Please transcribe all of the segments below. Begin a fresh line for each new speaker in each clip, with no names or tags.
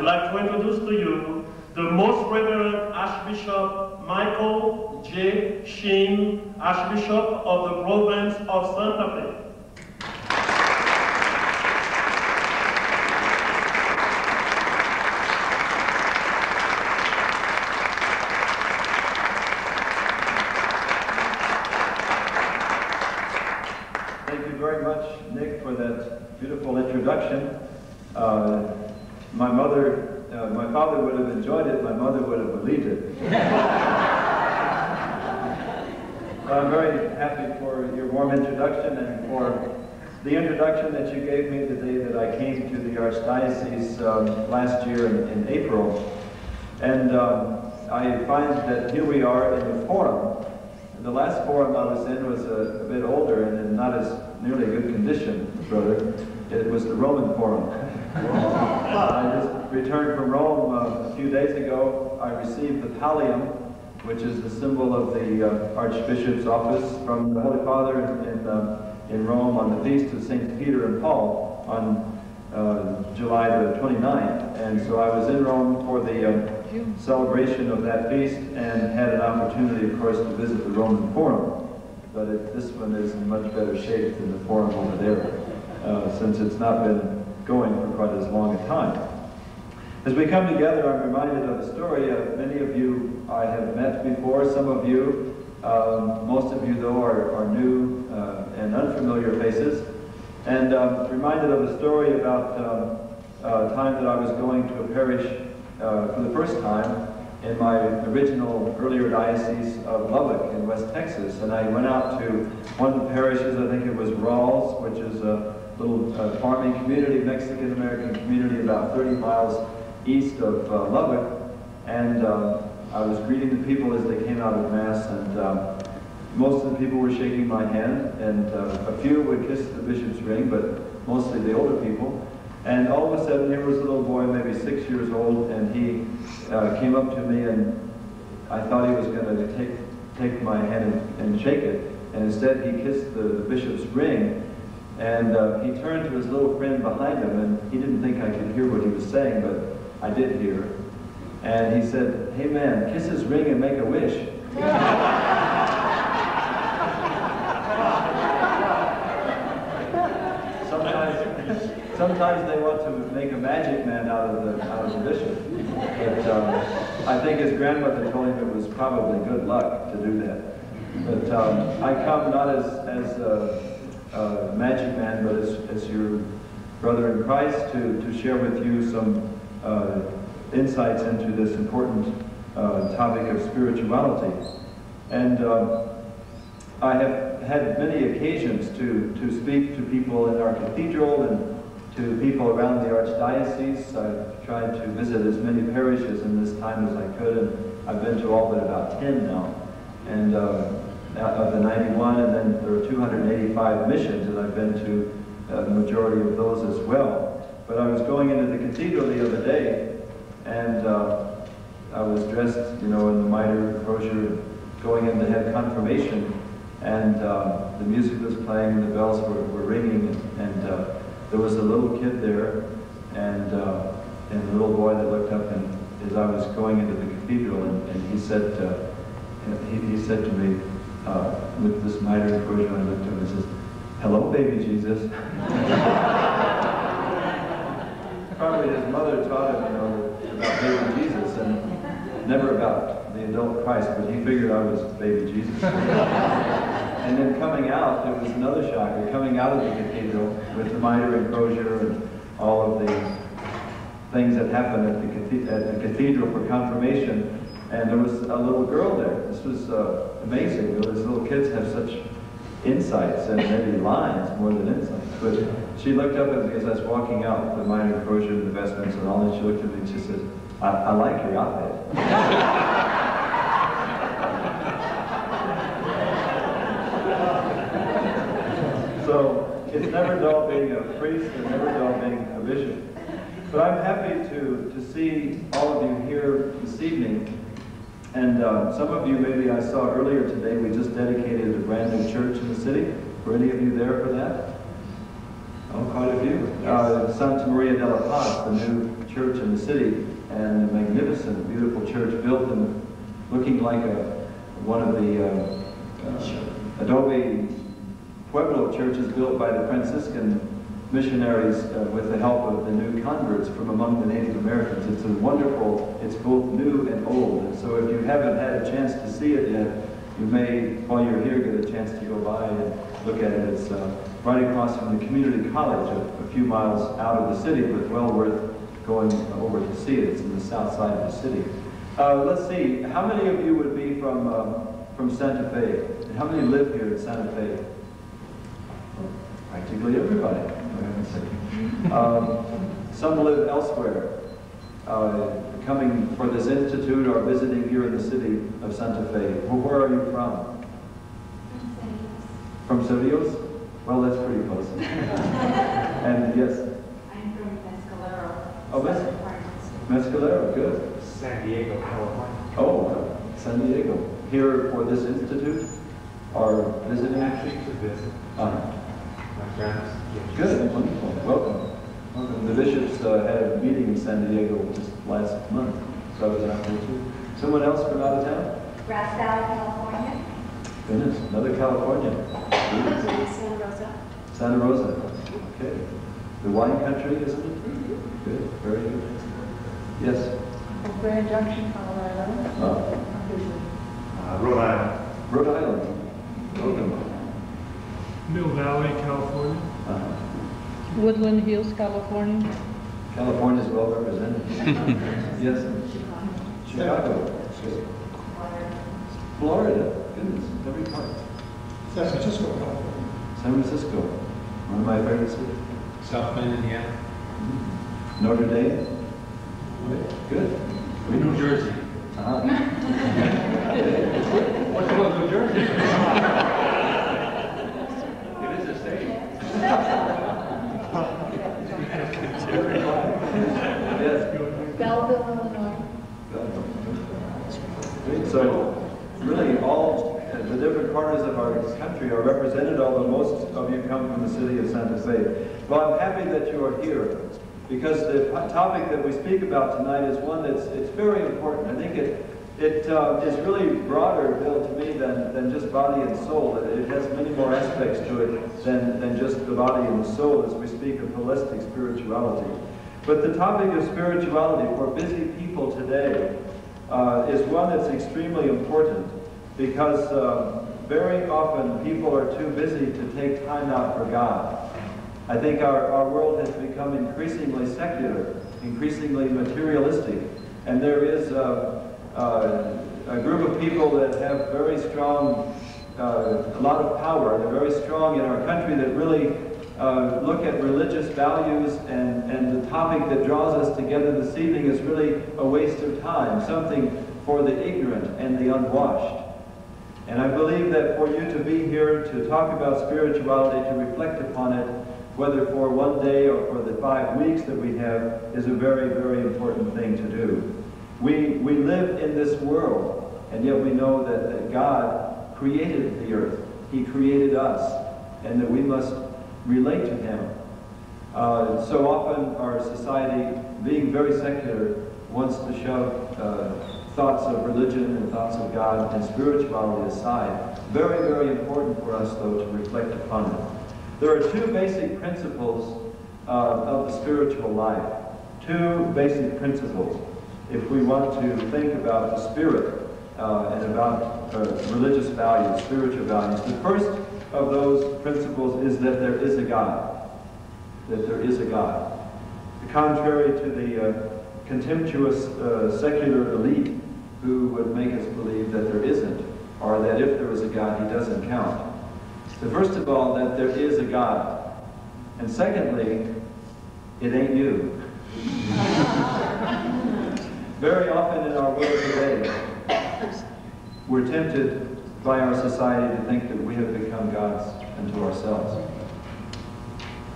like to introduce to you the Most Reverend Archbishop Michael J. Sheehan, Archbishop of the province of Santa Fe.
Thank you very much, Nick, for that beautiful introduction. My father would have enjoyed it, my mother would have believed it. I'm very happy for your warm introduction and for the introduction that you gave me the day that I came to the Archdiocese last year in April. And I find that here we are in the forum. The last forum I was in was a bit older and in not as nearly good condition, brother. It was the Roman Forum. I just returned from Rome a few days ago. I received the pallium, which is the symbol of the Archbishop's office, from the Holy Father in Rome on the feast of St. Peter and Paul on July the 29th. And so I was in Rome for the celebration of that feast and had an opportunity, of course, to visit the Roman Forum. But this one is in much better shape than the Forum over there, since it's not been going for quite as long a time. As we come together, I'm reminded of a story. Many of you I have met before, some of you, most of you though are new and unfamiliar faces. And reminded of a story about a time that I was going to a parish for the first time in my original earlier diocese of Lubbock in West Texas. And I went out to one of the parishes, I think it was Rawls, which is a little farming community, Mexican-American community about 30 miles east of Lubbock. And I was greeting the people as they came out of Mass, and most of the people were shaking my hand, and a few would kiss the bishop's ring, but mostly the older people. And all of a sudden, here was a little boy, maybe 6 years old, and he came up to me, and I thought he was going to take my hand and shake it. And instead, he kissed the bishop's ring, and he turned to his little friend behind him, and he didn't think I could hear what he was saying, but I did hear. And he said, "Hey man, kiss his ring and make a wish." Sometimes they want to make a magic man out of the bishop, but I think his grandmother told him it was probably good luck to do that. But I come not as a magic man, but as your brother in Christ to share with you some insights into this important topic of spirituality. And I have had many occasions to speak to people in our cathedral and to people around the Archdiocese. I've tried to visit as many parishes in this time as I could, and I've been to all but about 10 now, and of the 91, and then there are 285 missions, and I've been to the majority of those as well. But I was going into the cathedral the other day, and I was dressed, in the mitre and crozier, going in to have confirmation, and the music was playing, and the bells were ringing, and there was a little kid there, and a little boy that looked up, and as I was going into the cathedral, and he said to me, with this mitre and crozier, I looked at him and says, "Hello, baby Jesus." Probably his mother taught him, about baby Jesus, and never about the adult Christ, but he figured I was baby Jesus. And then coming out, there was another shocker. Coming out of the cathedral with the mitre and crozier and all of the things that happen at the cathedral for confirmation, and there was a little girl there. This was amazing. These little kids have such insights and maybe lines more than insights. But she looked up at me as I was walking out with the mitre and crozier and the vestments and all, and she looked at me and she said, I like your outfit." So it's never dull being a priest and never dull being a bishop. But I'm happy to see all of you here this evening. And some of you maybe I saw earlier today, we just dedicated a brand new church in the city. Were any of you there for that? Oh, quite a few.
Yes.
Santa Maria della Paz, the new church in the city, and a magnificent, beautiful church built in, looking like one of the adobe Pueblo churches built by the Franciscan missionaries with the help of the new converts from among the Native Americans. It's a wonderful, it's both new and old. And so if you haven't had a chance to see it yet, you may, while you're here, get a chance to go by and look at it. It's right across from the community college, a few miles out of the city, but well worth going over to see it. It's in the south side of the city. Let's see, how many of you would be from Santa Fe? And how many live here in Santa Fe? Practically everybody, for heaven's sake. Some live elsewhere, coming for this institute or visiting here in the city of Santa Fe. Well, where are you from? From Sevillos? Well, that's pretty close. And yes?
I'm from Mescalero.
Oh, Mescalero, good.
San Diego, California.
Oh, San Diego. Here for this institute? Or visiting?
Actually, to visit. My friends.
Good, wonderful. Welcome. Welcome. The bishops had a meeting in San Diego just last month, so I was out there too. Someone else from out of town?
Grass Valley, California.
Goodness, another California.
Santa Rosa.
Santa Rosa. Okay. The wine country, isn't it? Good, very good. Yes?
Grand Junction, Colorado.
Rhode Island.
Rhode Island. Welcome.
Mill Valley, California.
Woodland Hills, California.
California is well represented. Yes? Chicago. Good. Florida. Goodness, every part.
San Francisco, California.
San Francisco. One of my favorite cities.
South Bend, Indiana.
Notre Dame. Good.
New Jersey. What's about New Jersey? It is a state.
Yes.
Belleville, Illinois.
So, really, all the different corners of our country are represented, although most of you come from the city of Santa Fe. Well, I'm happy that you are here, because the topic that we speak about tonight is one it's very important. I think it is really broader, Bill, to me than just body and soul. It has many more aspects to it than just the body and the soul as we speak of holistic spirituality. But the topic of spirituality for busy people today is one that's extremely important, because very often people are too busy to take time out for God. I think our world has become increasingly secular, increasingly materialistic, and there is a group of people that have very strong, a lot of power. They're very strong in our country that really look at religious values, and the topic that draws us together this evening is really a waste of time, something for the ignorant and the unwashed. And I believe that for you to be here to talk about spirituality, to reflect upon it, whether for one day or for the 5 weeks that we have, is a very, very important thing to do. We live in this world, and yet we know that God created the earth. He created us, and that we must relate to Him. So often our society, being very secular, wants to shove thoughts of religion and thoughts of God and spirituality aside. Very, very important for us, though, to reflect upon it. There are two basic principles of the spiritual life. Two basic principles if we want to think about the spirit and about religious values, spiritual values. The first of those principles is that there is a God. That there is a God. Contrary to the contemptuous secular elite who would make us believe that there isn't, or that if there is a God, He doesn't count. So first of all, that there is a God. And secondly, it ain't you. Very often in our world today, we're tempted by our society to think that we have become gods unto ourselves.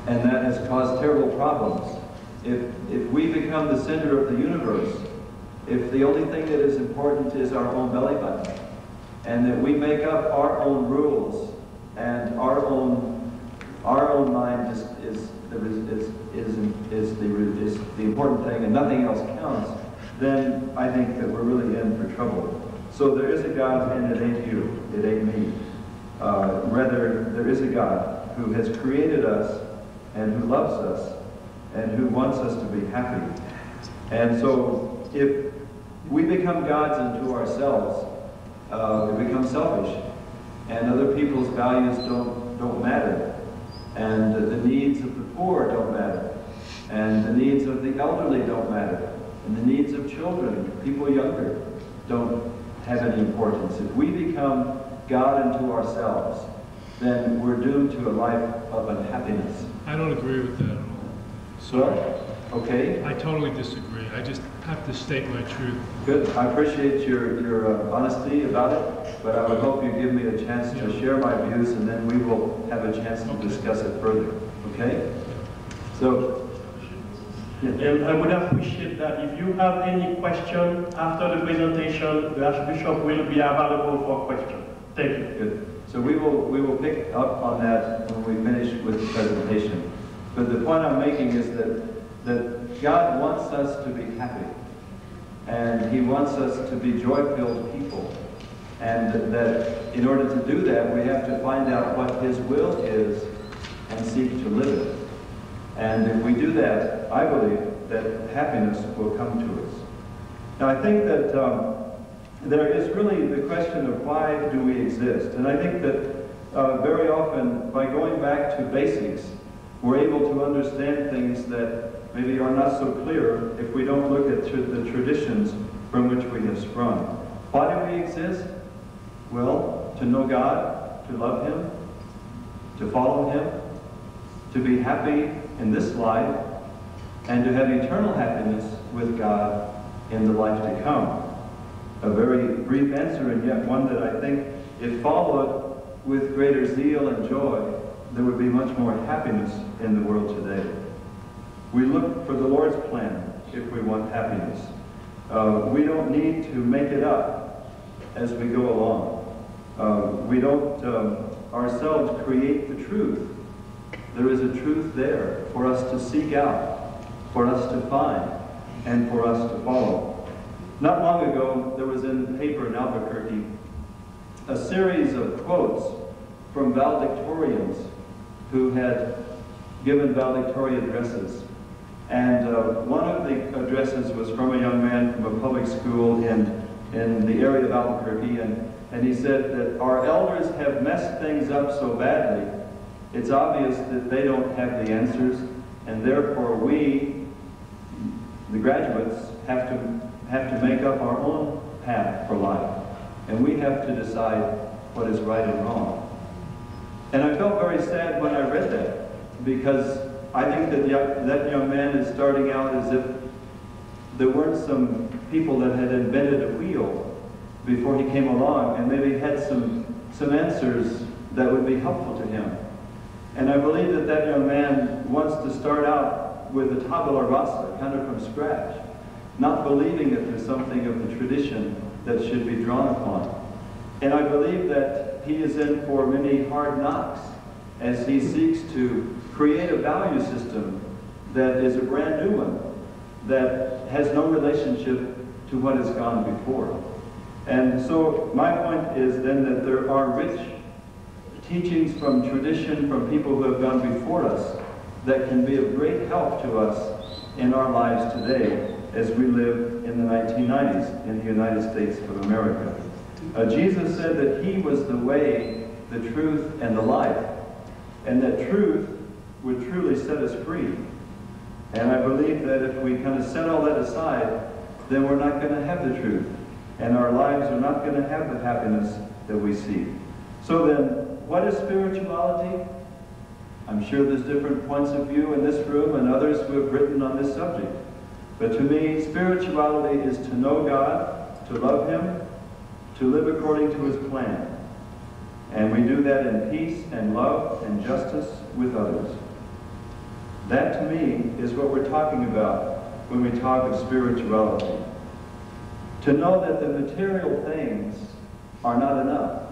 And that has caused terrible problems. If we become the center of the universe, if the only thing that is important is our own belly button, and that we make up our own rules, and our own mind is is the important thing and nothing else counts, then I think that we're really in for trouble. So there is a God, and it ain't you, it ain't me. Rather, there is a God who has created us and who loves us and who wants us to be happy. And so if we become gods unto ourselves, we become selfish, and other people's values don't matter, and the needs of the poor don't matter, and the needs of the elderly don't matter, and the needs of children, people younger, don't have any importance. If we become God unto ourselves, then we're doomed to a life of unhappiness.
I don't agree with that at all.
So, okay.
I totally disagree. I just have to state my truth.
Good. I appreciate your honesty about it, but I would hope you give me a chance to share my views, and then we will have a chance to discuss it further. Okay? So,
And I would appreciate that if you have any question after the presentation, the Archbishop will be available for questions. Thank you.
good. So we will pick up on that when we finish with the presentation. But the point I'm making is that God wants us to be happy, and He wants us to be joy-filled people, and that in order to do that, we have to find out what His will is and seek to live it. And if we do that, I believe that happiness will come to us. Now, I think that there is really the question of why do we exist? And I think that very often, by going back to basics, we're able to understand things that maybe are not so clear if we don't look at the traditions from which we have sprung. Why do we exist? Well, to know God, to love Him, to follow Him, to be happy in this life, and to have eternal happiness with God in the life to come. A very brief answer, and yet one that I think, if followed with greater zeal and joy, there would be much more happiness in the world today. We look for the Lord's plan if we want happiness. We don't need to make it up as we go along. We don't ourselves create the truth. There is a truth there for us to seek out, for us to find, and for us to follow. Not long ago, there was in the paper in Albuquerque a series of quotes from valedictorians who had given valedictorian addresses. And one of the addresses was from a young man from a public school in the area of Albuquerque, and he said that our elders have messed things up so badly, it's obvious that they don't have the answers, and therefore we, the graduates, have to make up our own path for life. And we have to decide what is right and wrong. And I felt very sad when I read that, because I think that that young man is starting out as if there weren't some people that had invented a wheel before he came along, and maybe had some answers that would be helpful to him. And I believe that that young man wants to start out with a tabula rasa, kind of from scratch, not believing that there's something of the tradition that should be drawn upon. And I believe that he is in for many hard knocks as he seeks to create a value system that is a brand new one, that has no relationship to what has gone before. And so my point is then that there are rich teachings from tradition, from people who have gone before us, that can be of great help to us in our lives today as we live in the 1990s in the United States of America. Jesus said that He was the way, the truth, and the life, and that truth would truly set us free. And I believe that if we kind of set all that aside, then we're not going to have the truth, and our lives are not going to have the happiness that we seek. So then, what is spirituality? I'm sure there's different points of view in this room and others who have written on this subject. But to me, spirituality is to know God, to love Him, to live according to His plan. And we do that in peace and love and justice with others. That, to me, is what we're talking about when we talk of spirituality. To know that the material things are not enough,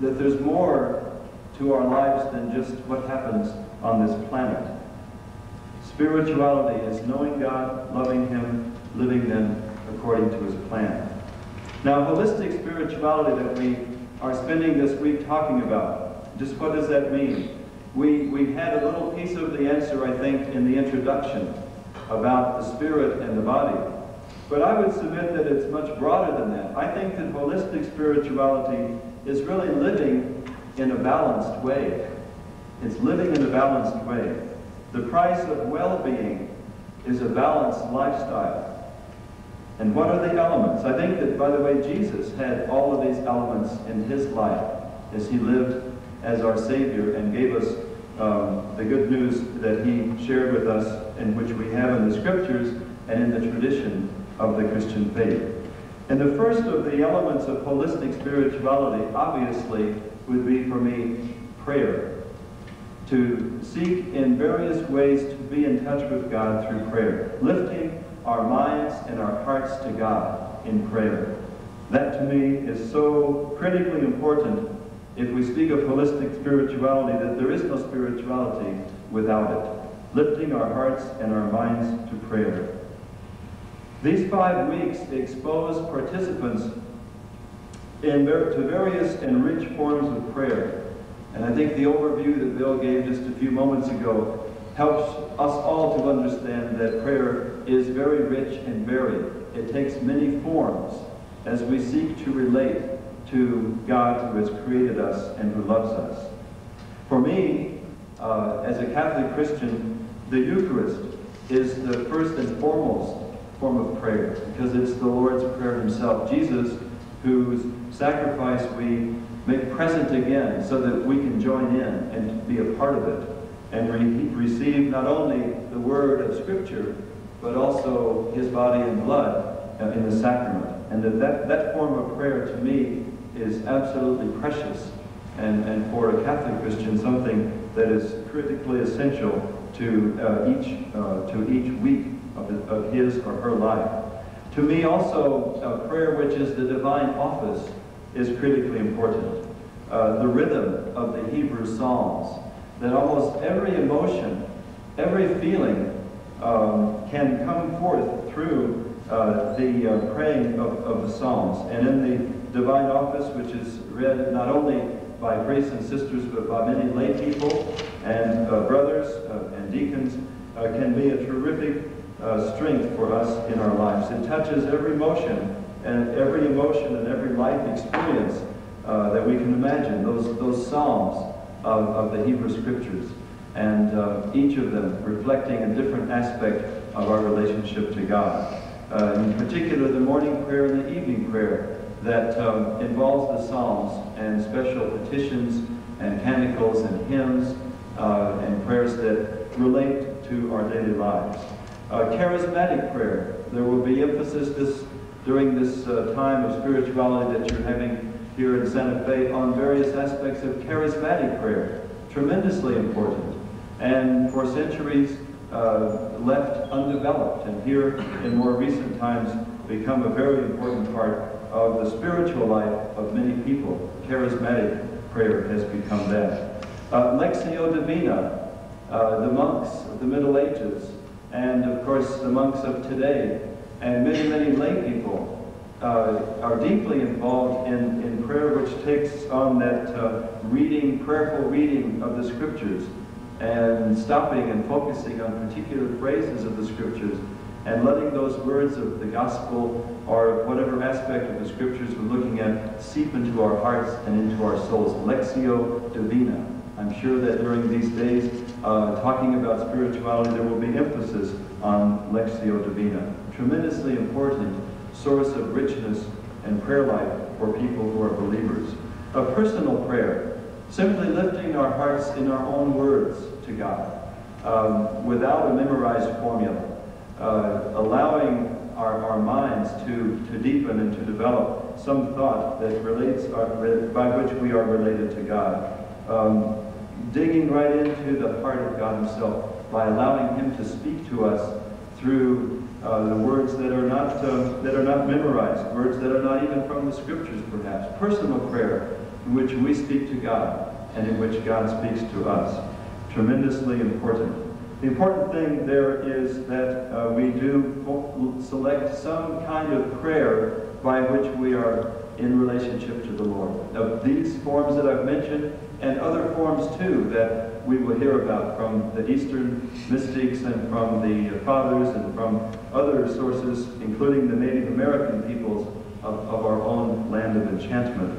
that there's more to our lives than just what happens on this planet, Spirituality is knowing God, loving Him, living then according to His plan. Now, holistic spirituality that we are spending this week talking about, just what does that mean? We had a little piece of the answer, I think, in the introduction about the spirit and the body. But I would submit that it's much broader than that. I think that holistic spirituality is really living in a balanced way. It's living in a balanced way. The price of well-being is a balanced lifestyle. And what are the elements? I think that, by the way, Jesus had all of these elements in His life as He lived as our Savior and gave us the good news that He shared with us, and which we have in the Scriptures and in the tradition of the Christian faith. And the first of the elements of holistic spirituality, obviously, would be for me prayer. To seek in various ways to be in touch with God through prayer, lifting our minds and our hearts to God in prayer. That to me is so critically important if we speak of holistic spirituality, that there is no spirituality without it. Lifting our hearts and our minds to prayer. These 5 weeks expose participants to various and rich forms of prayer. And I think the overview that Bill gave just a few moments ago helps us all to understand that prayer is very rich and varied. It takes many forms as we seek to relate to God who has created us and who loves us. For me, as a Catholic Christian, the Eucharist is the first and foremost form of prayer, because it's the Lord's Prayer Himself, Jesus, whose sacrifice we make present again so that we can join in and be a part of it and receive not only the word of Scripture, but also His body and blood in the sacrament. And that form of prayer to me is absolutely precious, and for a Catholic Christian, something that is critically essential to each week of his or her life. To me also, prayer, which is the divine office, is critically important. The rhythm of the Hebrew Psalms, that almost every emotion, every feeling can come forth through the praying of the Psalms. And in the divine office, which is read not only by priests and sisters, but by many lay people and brothers and deacons, can be a terrific strength for us in our lives. It touches every emotion and every life experience that we can imagine, those Psalms of the Hebrew Scriptures, and each of them reflecting a different aspect of our relationship to God. In particular, the morning prayer and the evening prayer that involves the Psalms and special petitions and canticles and hymns and prayers that relate to our daily lives. Charismatic prayer. There will be emphasis during this time of spirituality that you're having here in Santa Fe on various aspects of charismatic prayer. Tremendously important. And for centuries left undeveloped, and here in more recent times become a very important part of the spiritual life of many people. Charismatic prayer has become that. Lectio Divina, the monks of the Middle Ages, and of course the monks of today, and many, many lay people are deeply involved in prayer, which takes on that prayerful reading of the Scriptures, and stopping and focusing on particular phrases of the Scriptures, and letting those words of the Gospel or whatever aspect of the Scriptures we're looking at seep into our hearts and into our souls. Lectio Divina. I'm sure that during these days, talking about spirituality, there will be emphasis on Lectio Divina. Tremendously important source of richness and prayer life for people who are believers. A personal prayer, simply lifting our hearts in our own words to God, without a memorized formula, allowing our minds to deepen and to develop some thought that relates, by which we are related to God. Digging right into the heart of God Himself by allowing Him to speak to us through the words that are not memorized, words that are not even from the Scriptures, perhaps. Personal prayer in which we speak to God and in which God speaks to us. Tremendously important. The important thing there is that we do select some kind of prayer by which we are in relationship to the Lord. Of these forms that I've mentioned, and other forms too that we will hear about from the Eastern mystics and from the fathers and from other sources, including the Native American peoples of our own land of enchantment.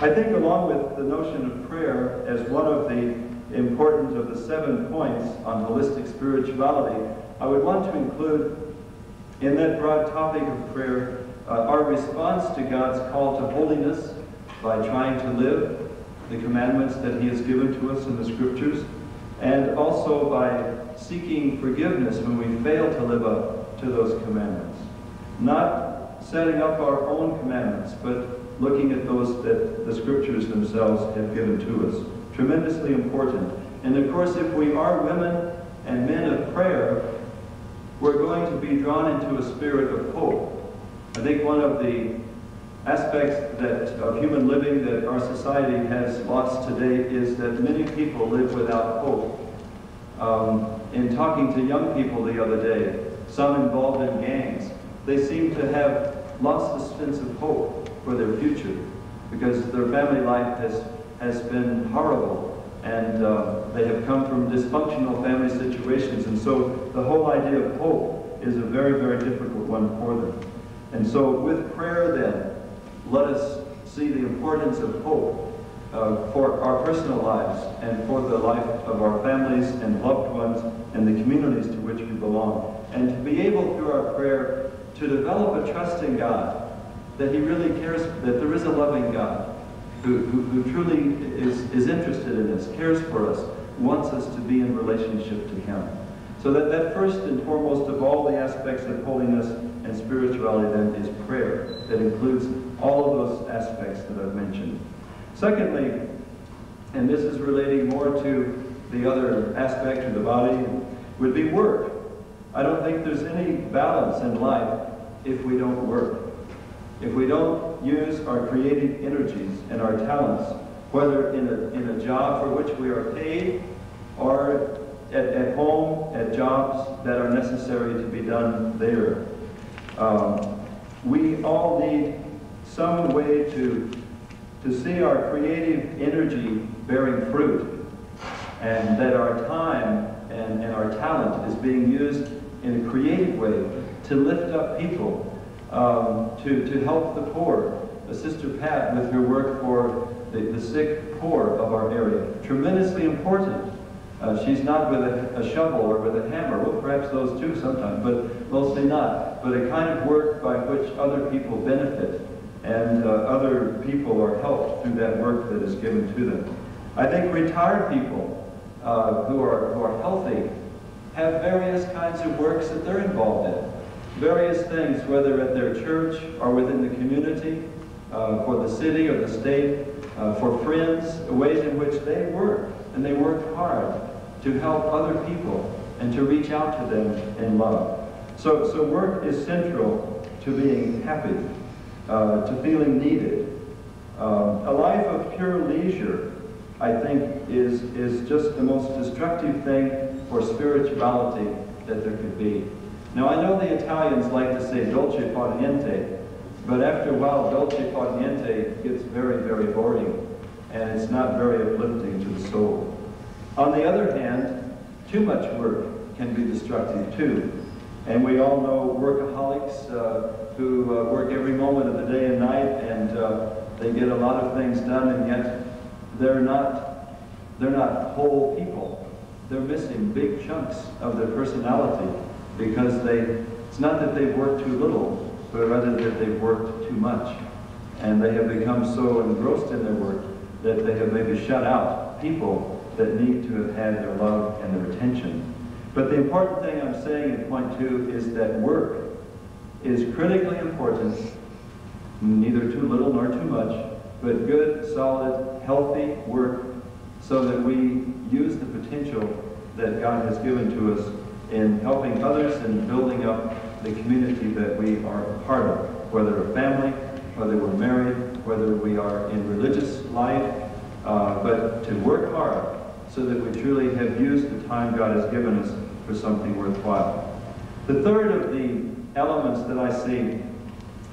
I think along with the notion of prayer as one of the important of the 7 points on holistic spirituality, I would want to include in that broad topic of prayer our response to God's call to holiness by trying to live the commandments that He has given to us in the Scriptures, and also by seeking forgiveness when we fail to live up to those commandments. Not setting up our own commandments, but looking at those that the Scriptures themselves have given to us. Tremendously important. And of course, if we are women and men of prayer, we're going to be drawn into a spirit of hope. I think one of the aspects of human living that our society has lost today is that many people live without hope. In talking to young people the other day, some involved in gangs, they seem to have lost the sense of hope for their future because their family life has been horrible, and they have come from dysfunctional family situations, and so the whole idea of hope is a very, very difficult one for them. And so with prayer then, let us see the importance of hope for our personal lives and for the life of our families and loved ones and the communities to which we belong. And to be able through our prayer to develop a trust in God, that He really cares, that there is a loving God who truly is interested in us, cares for us, wants us to be in relationship to Him. So that first and foremost of all the aspects of holiness and spirituality then is prayer, that includes all of those aspects that I've mentioned. Secondly, and this is relating more to the other aspect of the body, would be work. I don't think there's any balance in life if we don't work. If we don't use our creative energies and our talents, whether in a job for which we are paid or at home, at jobs that are necessary to be done there. We all need some way to see our creative energy bearing fruit, and that our time and our talent is being used in a creative way to lift up people, to help the poor. Sister Pat with her work for the sick poor of our area, tremendously important. She's not with a shovel or with a hammer, well perhaps those too sometimes, but mostly not. But a kind of work by which other people benefit and other people are helped through that work that is given to them. I think retired people who are healthy have various kinds of works that they're involved in. Various things, whether at their church or within the community, for the city or the state, for friends, ways in which they work, and they work hard to help other people and to reach out to them in love. So work is central to being happy, to feeling needed. A life of pure leisure, I think, is just the most destructive thing for spirituality that there could be. Now, I know the Italians like to say dolce far niente, but after a while, dolce far niente gets very, very boring, and it's not very uplifting to the soul. On the other hand, too much work can be destructive too. And we all know workaholics who work every moment of the day and night, and they get a lot of things done, and yet they're not whole people. They're missing big chunks of their personality because it's not that they've worked too little, but rather that they've worked too much. And they have become so engrossed in their work that they have maybe shut out people that need to have had their love and their attention. But the important thing I'm saying in point 2 is that work is critically important, neither too little nor too much, but good, solid, healthy work so that we use the potential that God has given to us in helping others and building up the community that we are a part of, whether a family, whether we're married, whether we are in religious life, but to work hard so that we truly have used the time God has given us for something worthwhile. The third of the elements that I see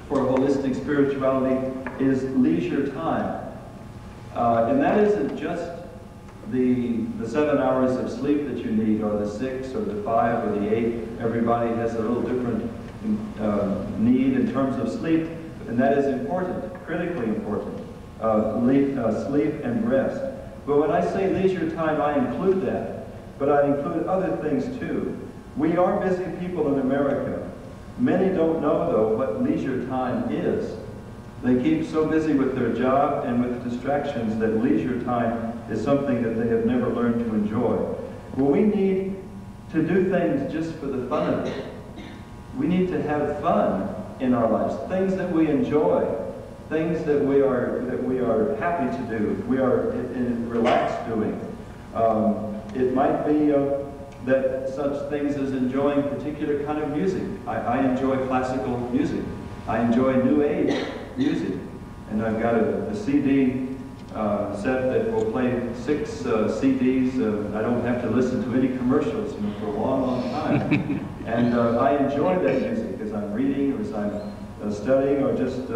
for holistic spirituality is leisure time. And that isn't just the 7 hours of sleep that you need, or the 6 or the 5 or the 8. Everybody has a little different need in terms of sleep, and that is important, critically important, sleep and rest. But when I say leisure time, I include that, but I include other things too. We are busy people in America. Many don't know, though, what leisure time is. They keep so busy with their job and with distractions that leisure time is something that they have never learned to enjoy. Well, we need to do things just for the fun of it. We need to have fun in our lives, things that we enjoy, things that we are happy to do, we are relaxed doing. It might be that such things as enjoying particular kind of music. I enjoy classical music. I enjoy New Age music. And I've got a CD set that will play 6 CDs. I don't have to listen to any commercials for a long, long time. And I enjoy that music as I'm reading, or as I'm studying, or just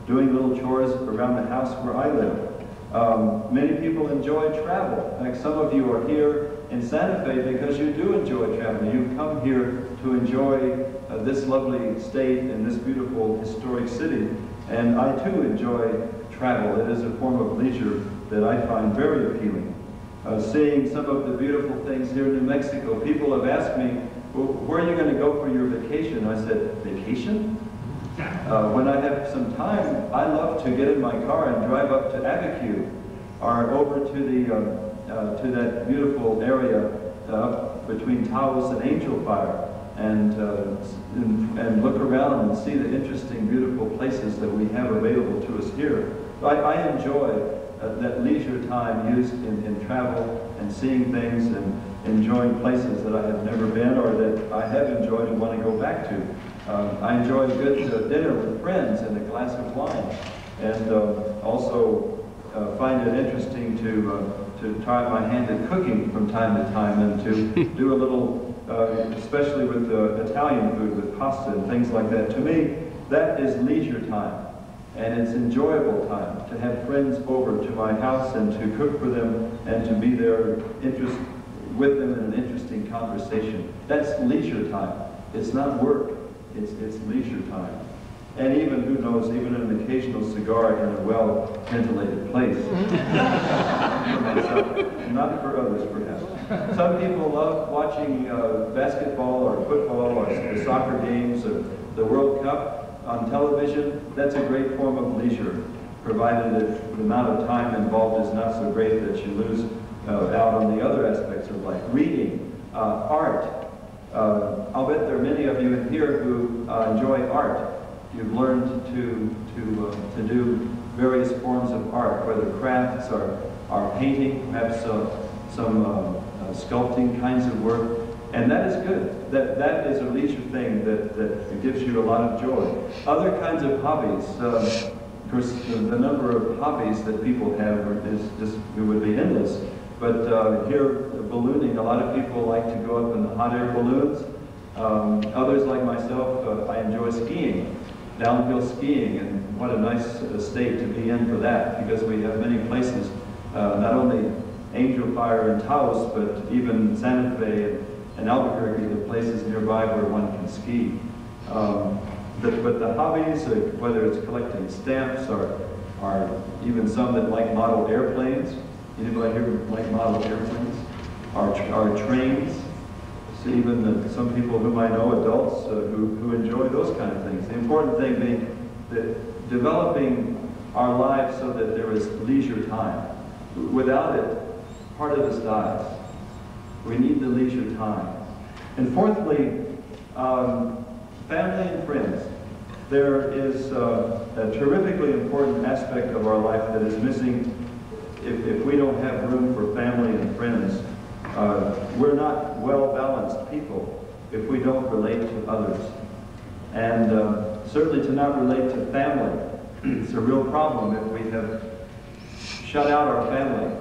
doing little chores around the house where I live. Many people enjoy travel. In fact, some of you are here in Santa Fe because you do enjoy travel. You've come here to enjoy this lovely state and this beautiful historic city. And I too enjoy travel. It is a form of leisure that I find very appealing. Seeing some of the beautiful things here in New Mexico, people have asked me, well, where are you going to go for your vacation? I said, vacation? When I have some time, I love to get in my car and drive up to Abiquiu, or over to that beautiful area between Taos and Angel Fire, and look around and see the interesting, beautiful places that we have available to us here. I enjoy that leisure time used in travel and seeing things and enjoying places that I have never been, or that I have enjoyed and want to go back to. I enjoy a good dinner with friends and a glass of wine, and also find it interesting to try my hand at cooking from time to time, and to do a little, especially with Italian food, with pasta and things like that. To me, that is leisure time, and it's enjoyable time to have friends over to my house and to cook for them and to be there with them in an interesting conversation. That's leisure time. It's not work. It's leisure time. And even, who knows, even an occasional cigar in a well-ventilated place. For myself, not for others, perhaps. Some people love watching basketball or football or the soccer games or the World Cup on television. That's a great form of leisure, provided that the amount of time involved is not so great that you lose out on the other aspects of life. Reading, art. I'll bet there are many of you in here who enjoy art. You've learned to do various forms of art, whether crafts or painting, perhaps some sculpting kinds of work, and that is good. That is a leisure thing that gives you a lot of joy. Other kinds of hobbies. Of course, the number of hobbies that people have it would be endless. But here, ballooning, a lot of people like to go up in the hot air balloons. Others, like myself, I enjoy skiing, downhill skiing, and what a nice state to be in for that, because we have many places, not only Angel Fire and Taos, but even Santa Fe and Albuquerque, the places nearby where one can ski. But the hobbies, whether it's collecting stamps or even some that like model airplanes. Anybody here like model airplanes? Our trains? So even some people whom I know, adults, who enjoy those kind of things. The important thing being that developing our lives so that there is leisure time. Without it, part of us dies. We need the leisure time. And fourthly, family and friends. There is a terrifically important aspect of our life that is missing if we don't have room for family and friends. We're not well-balanced people if we don't relate to others. And certainly to not relate to family, it's a real problem if we have shut out our family